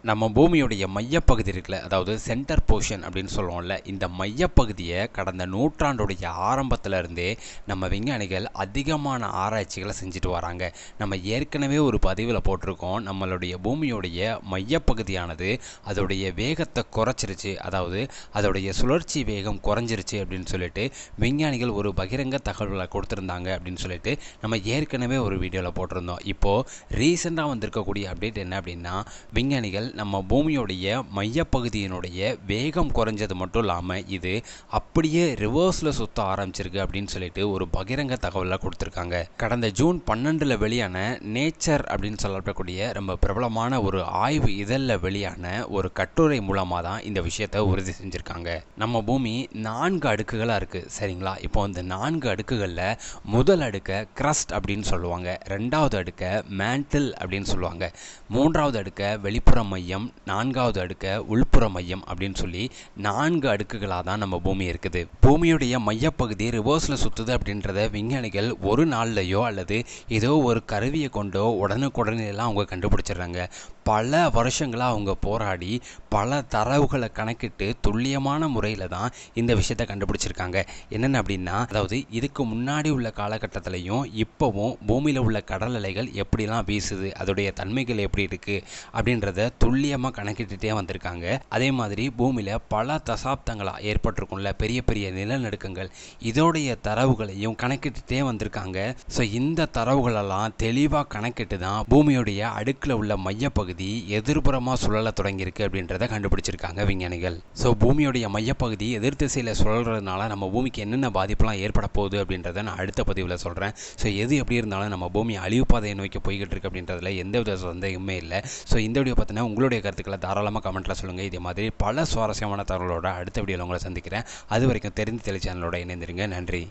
நம்ம பூமியுடைய மையப்பகுதி இருக்குல்ல, அதாவது சென்டர் போர்ஷன் அப்படின்னு சொல்லுவோம்ல, இந்த மையப்பகுதியை கடந்த நூற்றாண்டுடைய ஆரம்பத்துல இருந்தே நம்ம விஞ்ஞானிகள் அதிகமான ஆராய்ச்சிகளை செஞ்சுட்டு வராங்க. நம்ம ஏற்கனவே ஒரு பதிவில் போட்டிருக்கோம், நம்மளுடைய பூமியுடைய மையப்பகுதியானது அதோடைய வேகத்தை குறைச்சிருச்சு, அதாவது அதோடைய சுழற்சி வேகம் குறைஞ்சிருச்சு அப்படின்னு சொல்லிட்டு விஞ்ஞானிகள் ஒரு பகிரங்க தகவல்களை கொடுத்துருந்தாங்க அப்படின்னு சொல்லிட்டு நம்ம ஏற்கனவே ஒரு வீடியோவில் போட்டிருந்தோம். இப்போது ரீசெண்டாக வந்திருக்கக்கூடிய அப்டேட் என்ன அப்படின்னா, விஞ்ஞானிகள் நம்ம பூமியுடைய மையப்பகுதியினுடைய வேகம் குறைஞ்சது மட்டும் இல்லாமல் இது அப்படியே ரிவர்ஸில் சுற்ற ஆரம்பிச்சிருக்கு அப்படின்னு சொல்லிட்டு ஒரு பகிரங்க தகவலை கொடுத்துருக்காங்க. கடந்த ஜூன் 12 வெளியான நேச்சர் அப்படின்னு சொல்லப்படக்கூடிய ரொம்ப பிரபலமான ஒரு ஆய்வு இதழில் வெளியான ஒரு கட்டுரை மூலமாக தான் இந்த விஷயத்தை உறுதி செஞ்சுருக்காங்க. நம்ம பூமி 4 அடுக்குகளாக இருக்குது, சரிங்களா? இப்போ அந்த 4 அடுக்குகளில் முதல் அடுக்கை கிரஸ்ட் அப்படின்னு சொல்லுவாங்க, 2வது அடுக்கை மேண்டில் அப்படின்னு சொல்லுவாங்க, 3வது அடுக்கை வெளிப்புற மையம், 4வது அடுக்கை உள்புற மையம் அப்படின்னு சொல்லி 4 அடுக்குகளாக தான் நம்ம பூமி இருக்குது. பூமியுடைய மையப்பகுதி ரிவர்ஸில் சுற்றுது அப்படின்றத விஞ்ஞானிகள் ஒரு நாள்லையோ அல்லது ஏதோ ஒரு கருவியை கொண்டோ உடனுக்குடனேலாம் அவங்க கண்டுபிடிச்சிடுறாங்க. பல வருஷங்களாக அவங்க போராடி பல தரவுகளை கணக்கிட்டு துல்லியமான முறையில் தான் இந்த விஷயத்தை கண்டுபிடிச்சிருக்காங்க. என்னென்ன அப்படின்னா, அதாவது இதுக்கு முன்னாடி உள்ள காலகட்டத்திலையும் இப்போவும் பூமியில் உள்ள கடல் அலைகள் எப்படிலாம் வீசுது, அதோடைய தன்மைகள் எப்படி இருக்குது அப்படின்றத துல்லியமாக கணக்கிட்டுட்டே வந்திருக்காங்க. அதே மாதிரி பூமியில் பல தசாப்தங்களாக ஏற்பட்டிருக்கும்ல பெரிய பெரிய நிலநடுக்கங்கள், இதோடைய தரவுகளையும் கணக்கிட்டுட்டே வந்திருக்காங்க. ஸோ இந்த தரவுகளெல்லாம் தெளிவாக கணக்கிட்டு தான் பூமியுடைய அடுக்கில் உள்ள மையப்பகுதி எதிர்புறமாக சுழல தொடங்கியிருக்கு அப்படின்றத கண்டுபிடிச்சிருக்காங்க விஞ்ஞானிகள். ஸோ பூமியுடைய மையப்பகுதி எதிர் திசையில் சுழல்றதுனால நம்ம பூமிக்கு என்னென்ன பாதிப்புலாம் ஏற்பட போகுது அப்படின்றத நான் அடுத்த பதிவில் சொல்கிறேன். ஸோ எது எப்படி இருந்தாலும் நம்ம பூமி அழிவு பாதையை நோக்கி போய்கிட்டு இருக்கு அப்படின்றதுல எந்தவித சந்தேகமே இல்லை. ஸோ இந்த வீடியோ பார்த்தீங்கன்னா உங்களுடைய கருத்துக்களை தாராளமாக கமெண்ட்டில் சொல்லுங்கள். இதே மாதிரி பல சுவாரஸ்யமான தகவலோட அடுத்த வீடியோவில் உங்களை சந்திக்கிறேன். அது வரைக்கும் தெரிந்து தெளி சேனலோட இணைந்திருங்க. நன்றி.